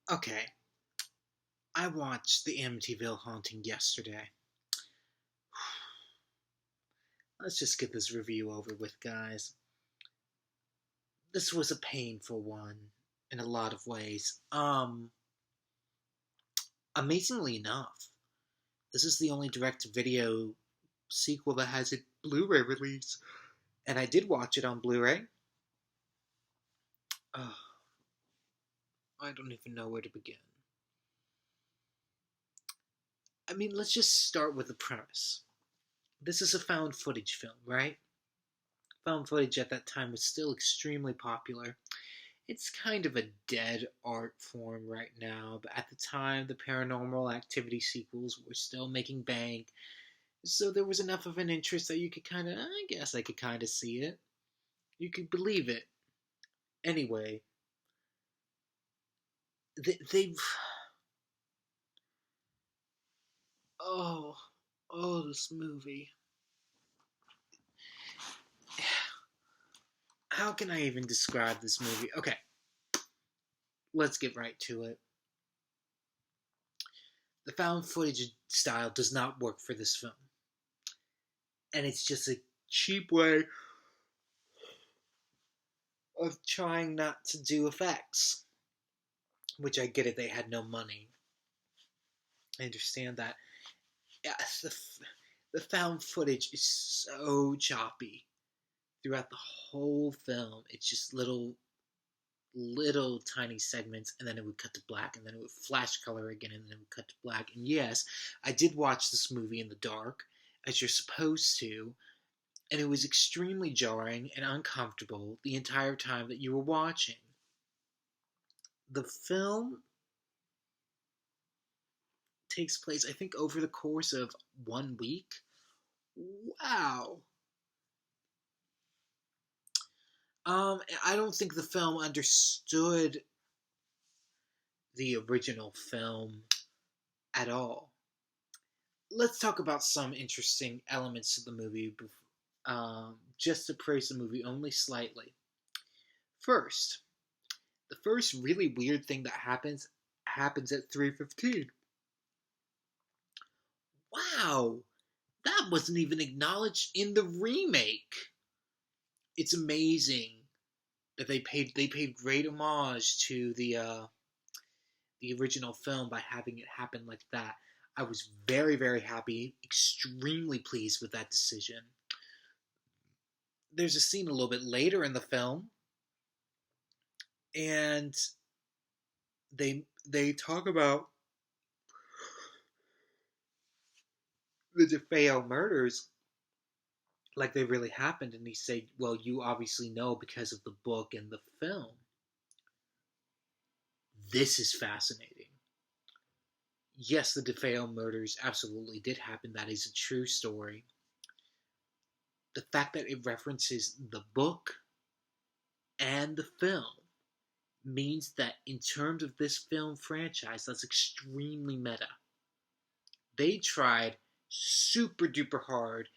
Okay, I watched the Amityville Haunting yesterday. Let's just get this review over with, guys. This was a painful one in a lot of ways. Amazingly enough, this is the only direct-to-video sequel that has a Blu-ray release, and I did watch it on Blu-ray. Uh, I don't even know where to begin. I mean, let's just start with the premise. This is a found footage film, right? Found footage at that time was still extremely popular. It's kind of a dead art form right now, but at the time, the Paranormal Activity sequels were still making bank, so there was enough of an interest that you could I could kind of see it. You could believe it. Anyway, they've. Oh, this movie. How can I even describe this movie? Okay, let's get right to it. The found footage style does not work for this film. And it's just a cheap way of trying not to do effects. Which I get it, they had no money. I understand that. Yeah, the found footage is so choppy throughout the whole film. It's just little tiny segments, and then it would cut to black, and then it would flash color again, and then it would cut to black. And yes, I did watch this movie in the dark, as you're supposed to, and it was extremely jarring and uncomfortable the entire time that you were watching. The film takes place, I think, over the course of 1 week. Wow. I don't think the film understood the original film at all. Let's talk about some interesting elements of the movie, just to praise the movie only slightly. First, the first really weird thing that happens at 3:15. Wow, that wasn't even acknowledged in the remake. It's amazing that they paid great homage to the original film by having it happen like that. I was very, very happy, extremely pleased with that decision. There's a scene a little bit later in the film, and they talk about the DeFeo murders like they really happened, and he said, "Well, you obviously know because of the book and the film." This is fascinating. Yes, the DeFeo murders absolutely did happen. That is a true story. The fact that it references the book and the film means that in terms of this film franchise, that's extremely meta. They tried super duper hard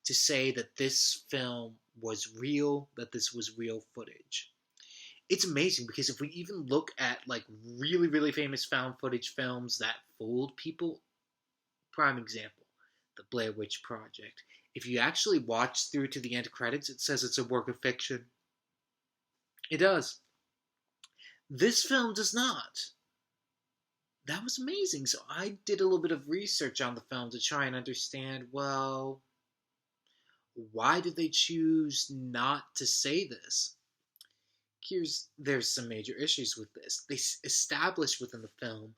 to say that this film was real, that this was real footage. It's amazing because if we even look at like really, really famous found footage films that fooled people, prime example, the Blair Witch Project. If you actually watch through to the end credits, it says it's a work of fiction. It does. This film does not. That was amazing. So I did a little bit of research on the film to try and understand, well, why did they choose not to say this? There's some major issues with this. They establish within the film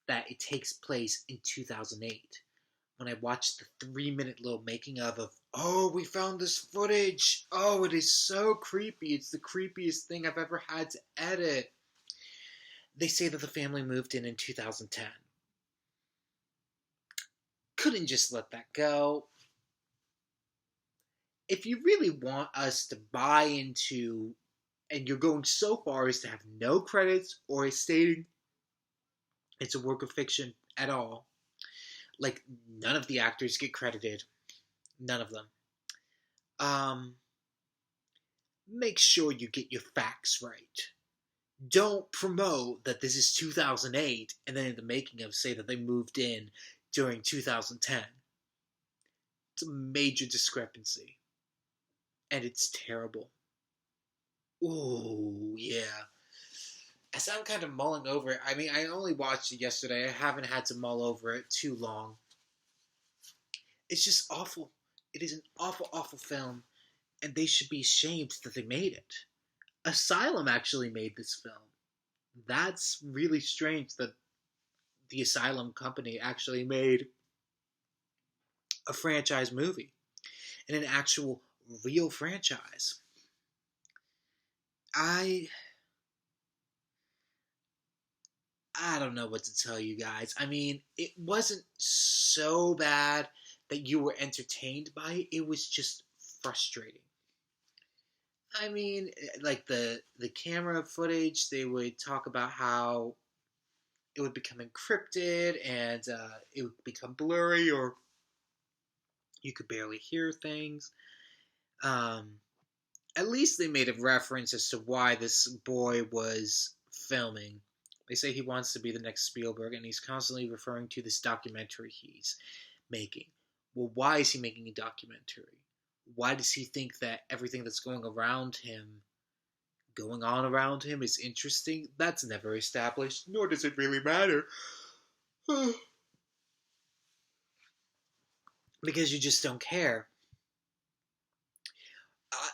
that it takes place in 2008. When I watched the 3 minute little making of, oh, we found this footage. Oh, it is so creepy. It's the creepiest thing I've ever had to edit. They say that the family moved in 2010. Couldn't just let that go. If you really want us to buy into, and you're going so far as to have no credits or stating it's a work of fiction at all, like none of the actors get credited, none of them. Make sure you get your facts right. Don't promote that this is 2008 and then in the making of say that they moved in during 2010. It's a major discrepancy. And it's terrible. Ooh, yeah. As I'm kind of mulling over it, I mean, I only watched it yesterday. I haven't had to mull over it too long. It's just awful. It is an awful, awful film, and they should be ashamed that they made it. Asylum actually made this film. That's really strange that the Asylum company actually made a franchise movie and an actual real franchise. I I don't know what to tell you guys. I mean, it wasn't so bad that you were entertained by it. It was just frustrating. I mean, like the camera footage, they would talk about how it would become encrypted and it would become blurry, or you could barely hear things. Um, at least they made a reference as to why this boy was filming. They say he wants to be the next Spielberg, and he's constantly referring to this documentary he's making. Well, why is he making a documentary? Why does he think that everything that's going on around him, is interesting? That's never established, nor does it really matter. Because you just don't care.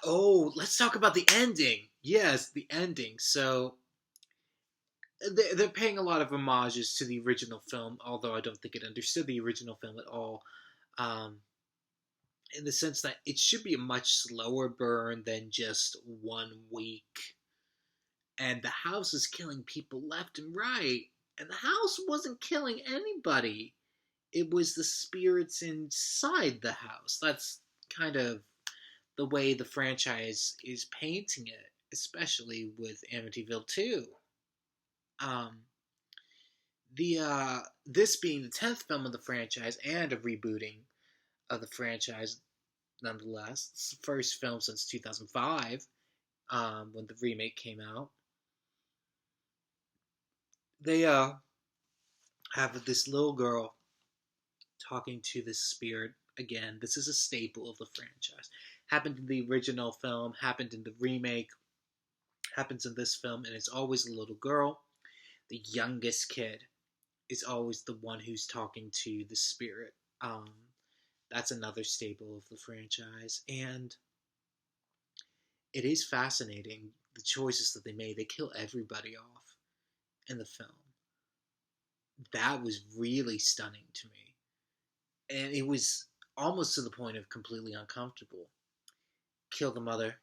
Let's talk about the ending. Yes, the ending. So they're paying a lot of homages to the original film, although I don't think it understood the original film at all. Um, in the sense that it should be a much slower burn than just 1 week. And the house is killing people left and right. And the house wasn't killing anybody. It was the spirits inside the house. That's kind of the way the franchise is painting it, especially with Amityville 2. Um, the This being the 10th film of the franchise and a rebooting of the franchise, nonetheless. It's the first film since 2005, when the remake came out. They have this little girl talking to this spirit again. This is a staple of the franchise. Happened in the original film, happened in the remake, happens in this film, and it's always a little girl. The youngest kid is always the one who's talking to the spirit. Um, that's another staple of the franchise, and it is fascinating the choices that they made. They kill everybody off in the film. That was really stunning to me, and it was almost to the point of completely uncomfortable. Kill the mother,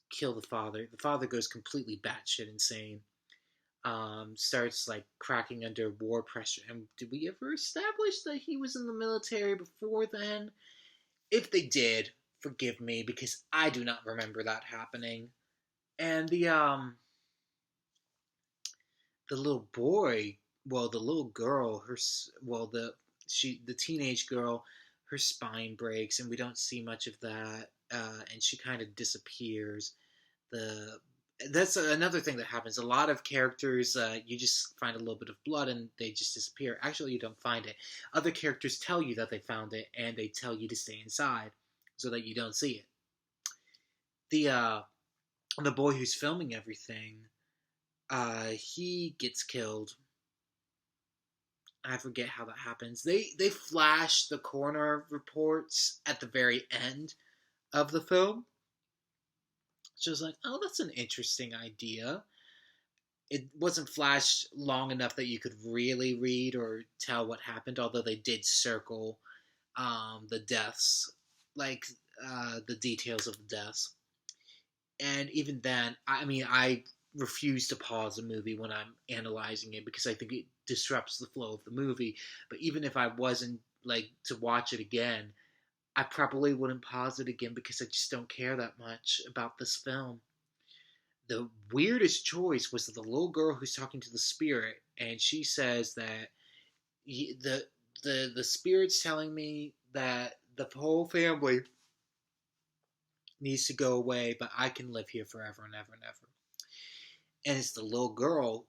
kill the father. The father goes completely batshit insane. Starts like cracking under war pressure. And did we ever establish that he was in the military before then? If they did, forgive me because I do not remember that happening. And the little boy, well, the little girl, the teenage girl, her spine breaks, and we don't see much of that, and she kind of disappears. The That's another thing that happens. A lot of characters, you just find a little bit of blood and they just disappear. Actually, you don't find it. Other characters tell you that they found it, and they tell you to stay inside so that you don't see it. The uh, the boy who's filming everything, he gets killed. I forget how that happens. They flash the coroner reports at the very end of the film. So I was like, oh, that's an interesting idea. It wasn't flashed long enough that you could really read or tell what happened, although they did circle the deaths, like the details of the deaths. And even then, I mean, I refuse to pause a movie when I'm analyzing it because I think it disrupts the flow of the movie. But even if I wasn't like to watch it again, I probably wouldn't pause it again because I just don't care that much about this film. The weirdest choice was the little girl who's talking to the spirit, and she says that the spirit's telling me that the whole family needs to go away, but I can live here forever and ever and ever. And it's the little girl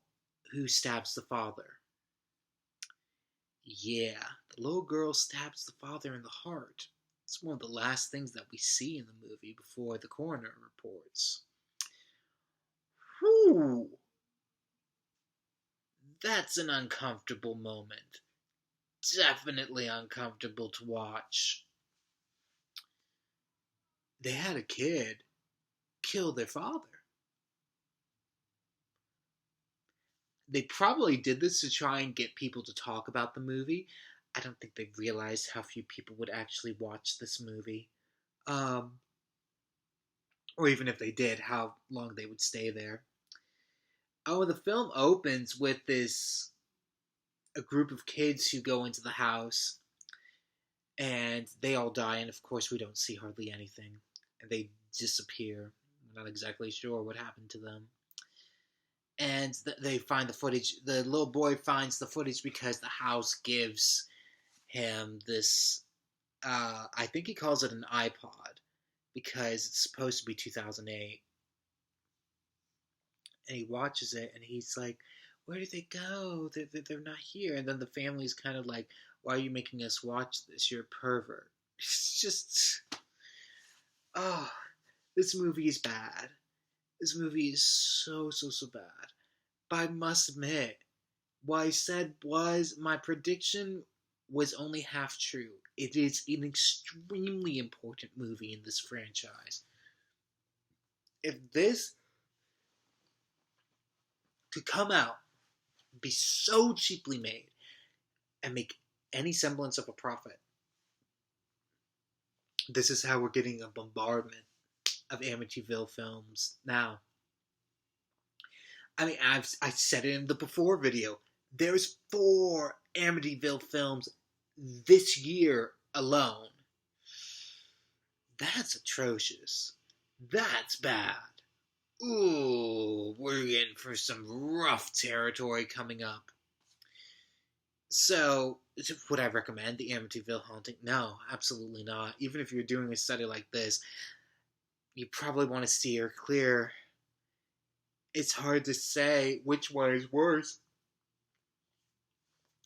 who stabs the father. Yeah, the little girl stabs the father in the heart. It's one of the last things that we see in the movie before the coroner reports. Whew! That's an uncomfortable moment. Definitely uncomfortable to watch. They had a kid kill their father. They probably did this to try and get people to talk about the movie. I don't think they realized how few people would actually watch this movie. Um, or even if they did, how long they would stay there. Oh, the film opens with this a group of kids who go into the house and they all die, and of course we don't see hardly anything. And they disappear. We're not exactly sure what happened to them. And they find the footage. The little boy finds the footage because the house gives him this. I think he calls it an iPod because it's supposed to be 2008. And he watches it and he's like, "Where did they go? They're not here." And then the family's kind of like, "Why are you making us watch this? You're a pervert." It's just, oh, this movie is bad. This movie is so bad. But I must admit, what I said was my prediction was only half true. It is an extremely important movie in this franchise. If this could come out, be so cheaply made, and make any semblance of a profit, this is how we're getting a bombardment of Amityville films now. I mean, I said it in the before video. There's 4 Amityville films this year alone. That's atrocious. That's bad. Ooh, we're in for some rough territory coming up. So, would I recommend the Amityville Haunting? No, absolutely not. Even if you're doing a study like this, you probably want to steer clear. It's hard to say which one is worse.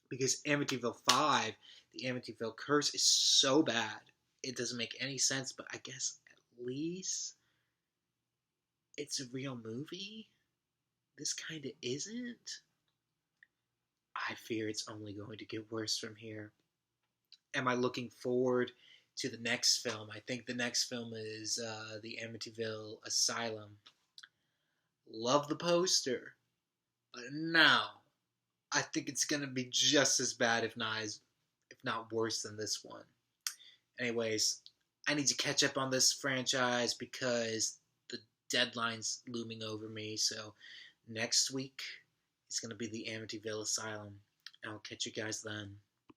Because Amityville 5, the Amityville Curse, is so bad. It doesn't make any sense, but I guess at least it's a real movie. This kind of isn't. I fear it's only going to get worse from here. Am I looking forward to the next film? I think the next film is the Amityville Asylum. Love the poster. But now, I think it's going to be just as bad, if not worse than this one. Anyways, I need to catch up on this franchise because the deadline's looming over me. So next week is going to be the Amityville Asylum. I'll catch you guys then.